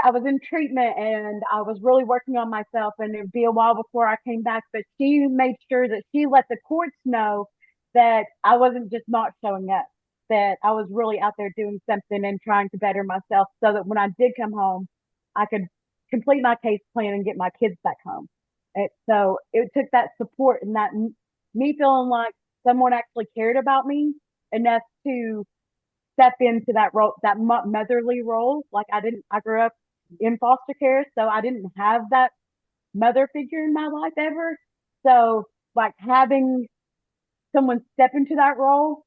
I was in treatment and I was really working on myself, and it'd be a while before I came back. But she made sure that she let the courts know that I wasn't just not showing up, that I was really out there doing something and trying to better myself so that when I did come home, I could complete my case plan and get my kids back home. So it took that support and that me feeling like someone actually cared about me enough to step into that role, that motherly role. Like I grew up in foster care, so I didn't have that mother figure in my life ever. So like having someone step into that role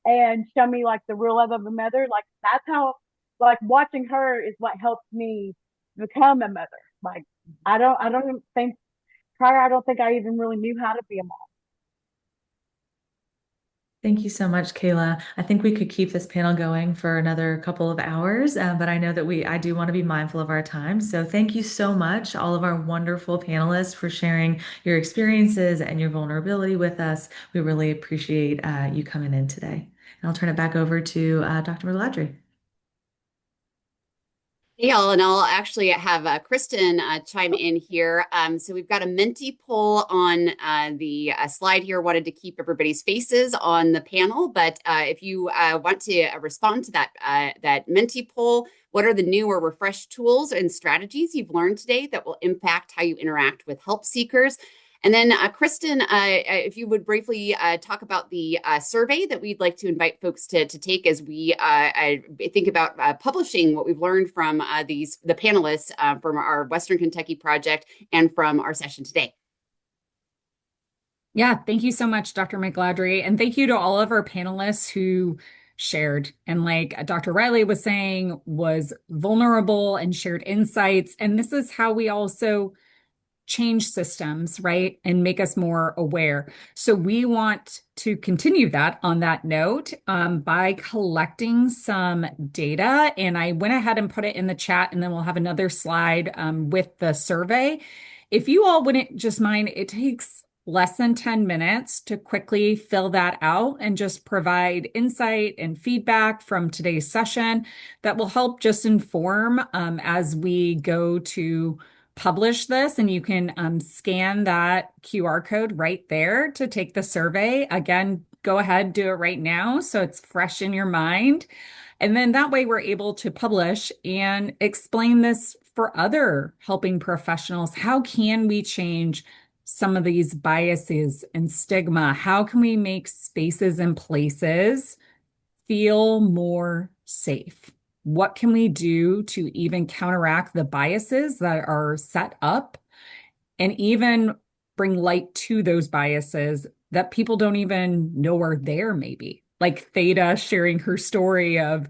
and show me like the real love of a mother, like that's how, like watching her is what helped me become a mother. Like I don't think prior, I don't think I even really knew how to be a mom. Thank you so much, Kayla. I think we could keep this panel going for another couple of hours, but I know that I do want to be mindful of our time. So thank you so much, all of our wonderful panelists, for sharing your experiences and your vulnerability with us. We really appreciate you coming in today. And I'll turn it back over to Dr. McGladrey. Hey, y'all, and I'll actually have Kristen chime in here. So we've got a Menti poll on the slide here. Wanted to keep everybody's faces on the panel, but if you want to respond to that Menti poll, what are the new or refreshed tools and strategies you've learned today that will impact how you interact with help seekers? And then, Kristen, if you would briefly talk about the survey that we'd like to invite folks to take as we think about publishing what we've learned from the panelists from our Western Kentucky project and from our session today. Yeah, thank you so much, Dr. McGladrey. And thank you to all of our panelists who shared. And like Dr. Riley was saying, was vulnerable and shared insights. And this is how we also change systems, right? And make us more aware. So we want to continue that on that note by collecting some data. And I went ahead and put it in the chat, and then we'll have another slide with the survey. If you all wouldn't just mind, it takes less than 10 minutes to quickly fill that out and just provide insight and feedback from today's session that will help just inform as we go to publish this. And you can scan that QR code right there to take the survey. Again, go ahead, do it right now so it's fresh in your mind. And then that way we're able to publish and explain this for other helping professionals. How can we change some of these biases and stigma? How can we make spaces and places feel more safe? What can we do to even counteract the biases that are set up and even bring light to those biases that people don't even know are there, maybe? Like Theta sharing her story of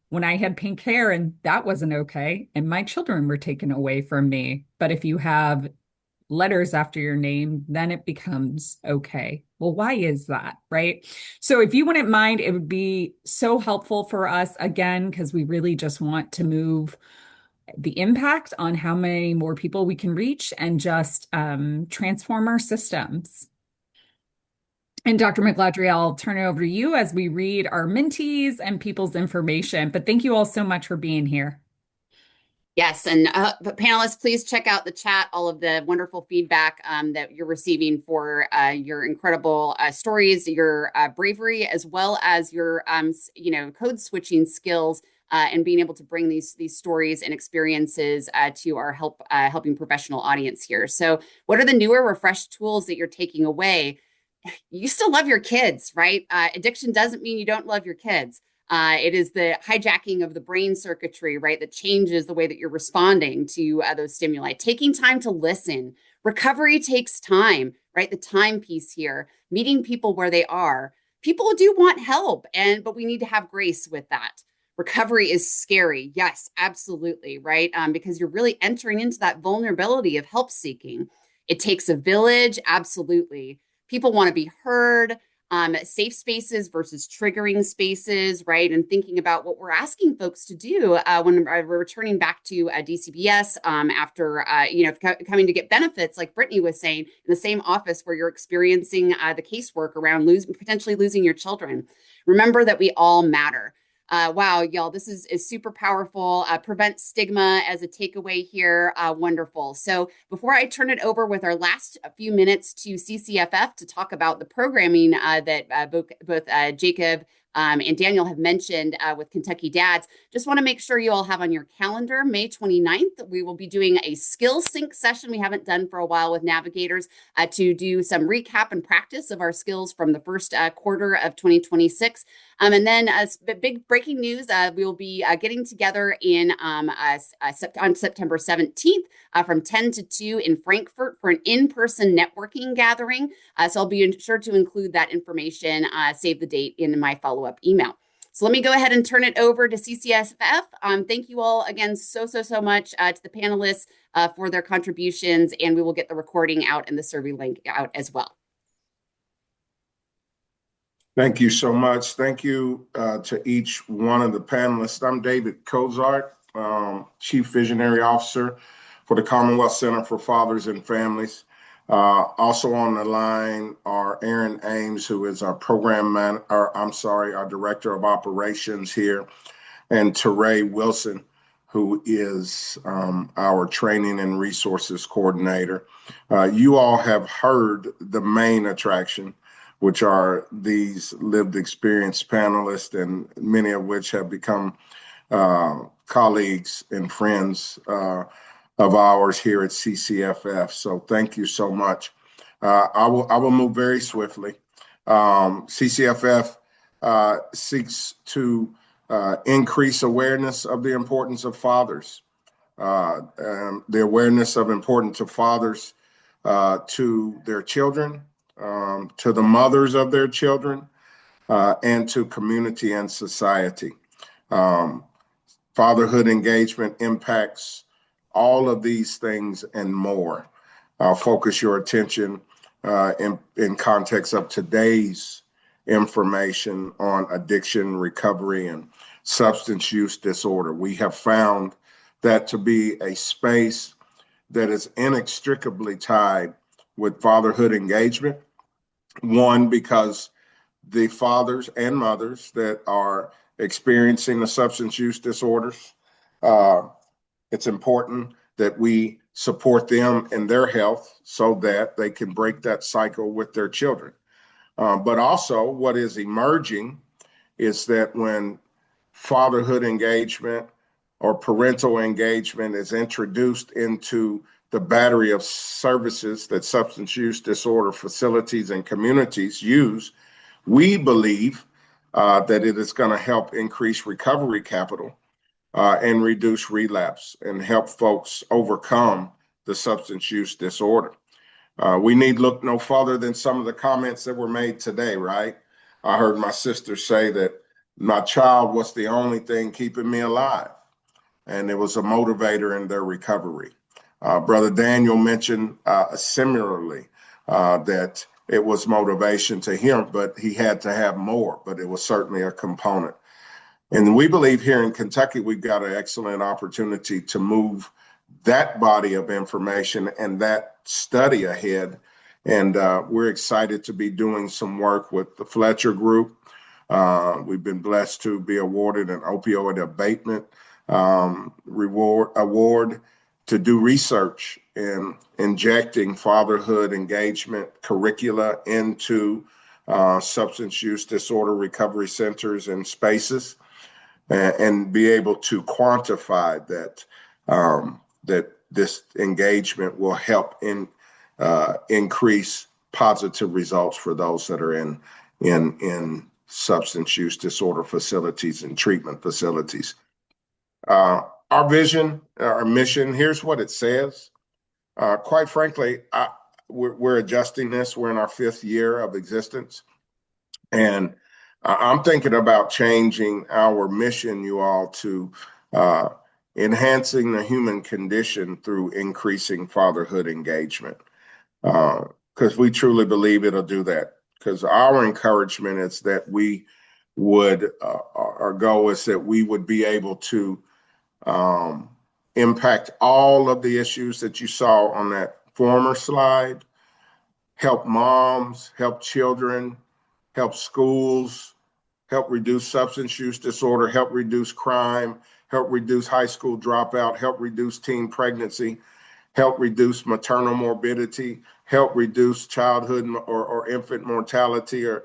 when I had pink hair and that wasn't okay, and my children were taken away from me. But if you have letters after your name, then it becomes okay. Well, why is that, right? So if you wouldn't mind, it would be so helpful for us again, because we really just want to move the impact on how many more people we can reach and just transform our systems. And Dr. McGladrey, I'll turn it over to you as we read our mentees and people's information. But thank you all so much for being here. Yes, and but panelists, please check out the chat, all of the wonderful feedback that you're receiving for your incredible stories, your bravery, as well as your code switching skills and being able to bring these stories and experiences to our helping professional audience here. So, what are the newer, refreshed tools that you're taking away? You still love your kids, right? Addiction doesn't mean you don't love your kids. It is the hijacking of the brain circuitry, right, that changes the way that you're responding to those stimuli. Taking time to listen. Recovery takes time, right? The time piece here, meeting people where they are. People do want help, but we need to have grace with that. Recovery is scary. Yes, absolutely, right? Because you're really entering into that vulnerability of help seeking. It takes a village, absolutely. People want to be heard. Safe spaces versus triggering spaces, right? And thinking about what we're asking folks to do when we're returning back to DCBS after, coming to get benefits, like Brittany was saying, in the same office where you're experiencing the casework around potentially losing your children. Remember that we all matter. Wow, y'all, this is super powerful. Prevent stigma as a takeaway here. Wonderful. So before I turn it over with our last few minutes to CCFF to talk about the programming that both Jacob and Daniel have mentioned with Kentucky Dads, just want to make sure you all have on your calendar, May 29th, we will be doing a skill sync session we haven't done for a while with Navigators to do some recap and practice of our skills from the first quarter of 2026. And then big breaking news, we will be getting together on September 17th from 10 to 2 in Frankfurt for an in-person networking gathering. So I'll be sure to include that information, save the date in my follow-up email. So let me go ahead and turn it over to CCSF. Thank you all again so much to the panelists for their contributions, and we will get the recording out and the survey link out as well. Thank you so much. Thank you to each one of the panelists. I'm David Cozart, Chief Visionary Officer for the Commonwealth Center for Fathers and Families. Also on the line are Aaron Ames, who is our our Director of Operations here, and Teray Wilson, who is our Training and Resources Coordinator. You all have heard the main attraction, which are these lived experience panelists, and many of which have become colleagues and friends of ours here at CCFF. So thank you so much. I will move very swiftly. CCFF seeks to increase awareness of the importance of fathers, the awareness of importance of fathers to their children, to the mothers of their children, and to community and society. Fatherhood engagement impacts all of these things and more. I'll focus your attention in context of today's information on addiction, recovery, and substance use disorder. We have found that to be a space that is inextricably tied with fatherhood engagement. One, because the fathers and mothers that are experiencing the substance use disorders, it's important that we support them in their health so that they can break that cycle with their children. But also, what is emerging is that when fatherhood engagement or parental engagement is introduced into the battery of services that substance use disorder facilities and communities use, we believe that it is going to help increase recovery capital and reduce relapse and help folks overcome the substance use disorder. We need look no further than some of the comments that were made today, right? I heard my sister say that My child was the only thing keeping me alive, and it was a motivator in their recovery. Brother Daniel mentioned similarly that it was motivation to him, but he had to have more, but it was certainly a component. And we believe here in Kentucky, we've got an excellent opportunity to move that body of information and that study ahead. And we're excited to be doing some work with the Fletcher Group. We've been blessed to be awarded an opioid abatement award to do research in injecting fatherhood engagement curricula into substance use disorder recovery centers and spaces, and be able to quantify that that this engagement will help increase positive results for those that are in substance use disorder facilities and treatment facilities. Our vision, our mission, here's what it says. Quite frankly, we're adjusting this. We're in our 5th year of existence. And I'm thinking about changing our mission, you all, to enhancing the human condition through increasing fatherhood engagement. Because we truly believe it'll do that. Because our encouragement is that we would, our goal is that we would be able to impact all of the issues that you saw on that former slide, help moms, help children, help schools, help reduce substance use disorder, help reduce crime, help reduce high school dropout, help reduce teen pregnancy, help reduce maternal morbidity, help reduce childhood or infant mortality, or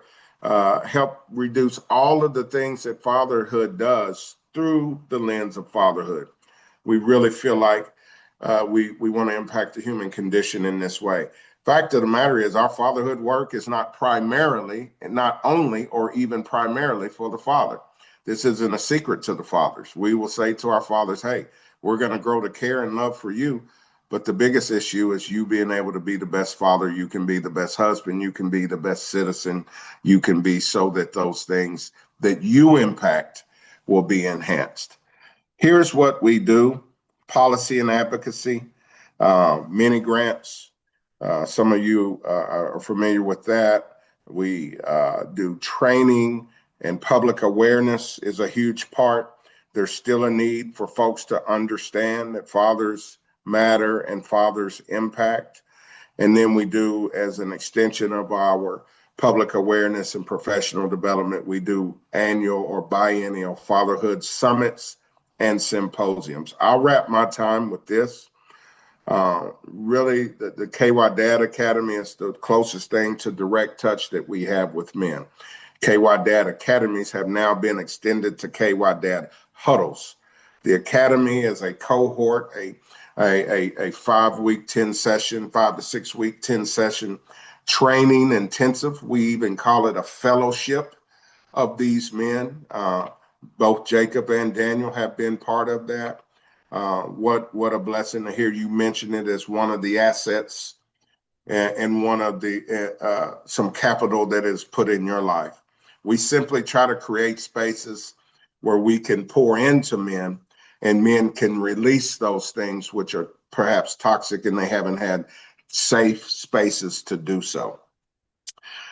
help reduce all of the things that fatherhood does through the lens of fatherhood. We really feel like we want to impact the human condition in this way. Fact of the matter is, our fatherhood work is not primarily, and not only, or even primarily for the father. This isn't a secret to the fathers. We will say to our fathers, hey, we're going to grow to care and love for you. But the biggest issue is you being able to be the best father. You can be the best husband. You can be the best citizen. You can be, so that those things that you impact will be enhanced. Here's what we do: policy and advocacy, many grants. Some of you are familiar with that. We do training, and public awareness is a huge part. There's still a need for folks to understand that fathers matter and fathers impact. And then we do, as an extension of our public awareness and professional development, we do annual or biennial fatherhood summits and symposiums. I'll wrap my time with this. Really, the KY Dad Academy is the closest thing to direct touch that we have with men. KY Dad Academies have now been extended to KY Dad Huddles. The Academy is a cohort, a 5-week, 10-session, 5 to 6 week, 10-session training intensive. We even call it a fellowship of these men. Both Jacob and Daniel have been part of that. What a blessing to hear you mention it as one of the assets and one of the some capital that is put in your life. We simply try to create spaces where we can pour into men, and men can release those things which are perhaps toxic, and they haven't had safe spaces to do so.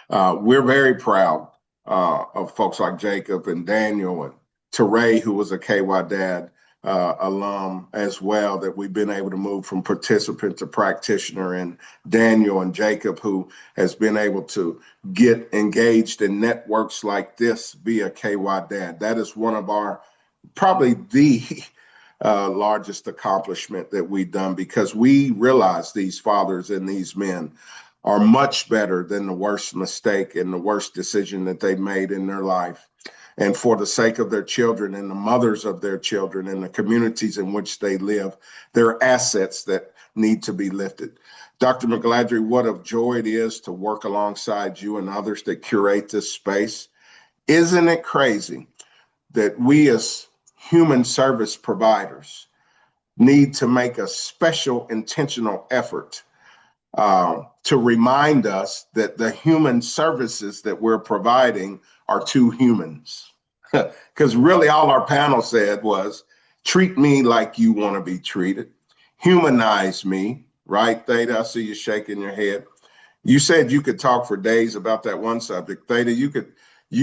We're very proud of folks like Jacob and Daniel and Teray, who was a KY Dad alum as well, that we've been able to move from participant to practitioner, and Daniel and Jacob, who has been able to get engaged in networks like this via KY Dad. That is one of our, probably the largest accomplishment that we've done, because we realize these fathers and these men are much better than the worst mistake and the worst decision that they made in their life. And for the sake of their children and the mothers of their children and the communities in which they live, they're assets that need to be lifted. Dr. McGladrey, what a joy it is to work alongside you and others that curate this space. Isn't it crazy that we as human service providers need to make a special intentional effort to remind us that the human services that we're providing are to humans? Because really all our panel said was, treat me like you want to be treated, humanize me, right? Theta, I see you shaking your head. You said you could talk for days about that one subject. Theta, you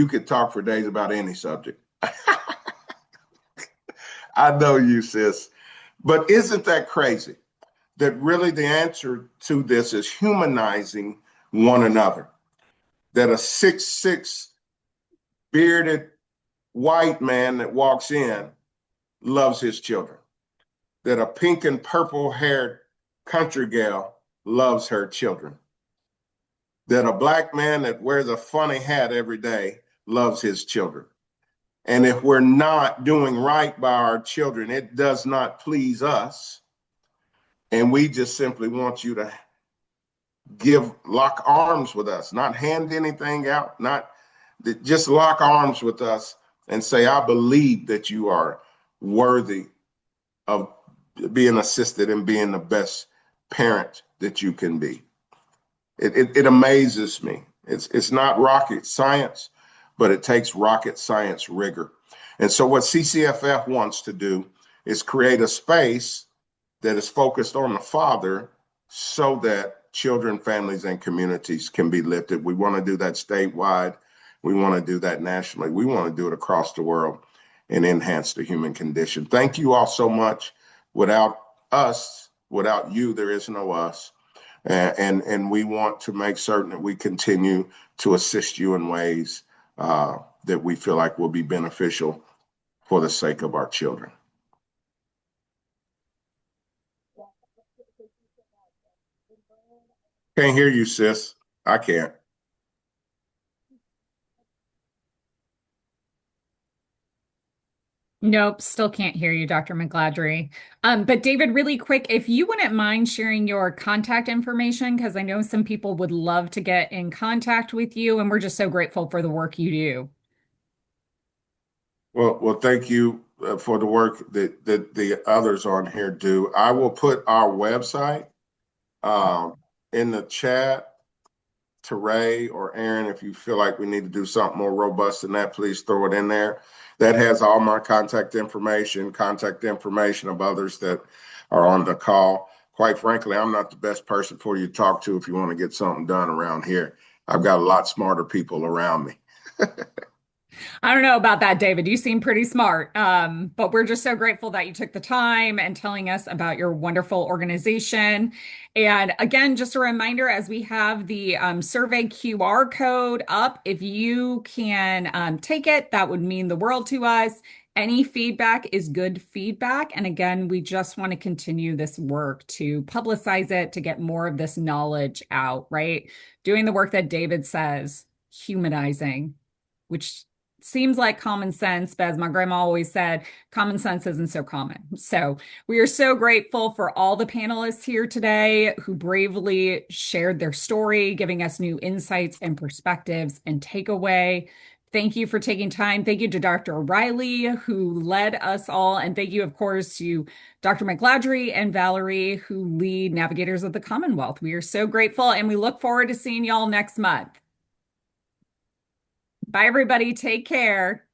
could talk for days about any subject. I know you, sis. But isn't that crazy? That really the answer to this is humanizing one another. That a 6'6" bearded white man that walks in loves his children. That a pink and purple haired country gal loves her children. That a black man that wears a funny hat every day loves his children. And if we're not doing right by our children, it does not please us. And we just simply want you to lock arms with us, not hand anything out, not just lock arms with us and say, I believe that you are worthy of being assisted and being the best parent that you can be. It amazes me. It's not rocket science, but it takes rocket science rigor. And so what CCFF wants to do is create a space that is focused on the father so that children, families, and communities can be lifted. We want to do that statewide. We want to do that nationally. We want to do it across the world and enhance the human condition. Thank you all so much. Without us, without you, there is no us. And we want to make certain that we continue to assist you in ways that we feel like will be beneficial for the sake of our children. Can't hear you, sis. I can't. Nope, still can't hear you, Dr. McGladrey. But David, really quick, if you wouldn't mind sharing your contact information, because I know some people would love to get in contact with you, and we're just so grateful for the work you do. Well, thank you for the work that the others on here do. I will put our website in the chat to Ray or Aaron. If you feel like we need to do something more robust than that, please throw it in there. That has all my contact information of others that are on the call. Quite frankly, I'm not the best person for you to talk to if you want to get something done around here. I've got a lot smarter people around me. I don't know about that, David. You seem pretty smart. But we're just so grateful that you took the time and telling us about your wonderful organization. And again, just a reminder, as we have the survey QR code up, if you can take it, that would mean the world to us. Any feedback is good feedback. And again, we just want to continue this work to publicize it, to get more of this knowledge out, right? Doing the work that David says, humanizing, which seems like common sense, but as my grandma always said, common sense isn't so common. So we are so grateful for all the panelists here today who bravely shared their story, giving us new insights and perspectives and takeaway. Thank you for taking time. Thank you to Dr. O'Reilly, who led us all. And thank you, of course, to Dr. McGladrey and Valerie, who lead Navigators of the Commonwealth. We are so grateful, and we look forward to seeing y'all next month. Bye, everybody. Take care.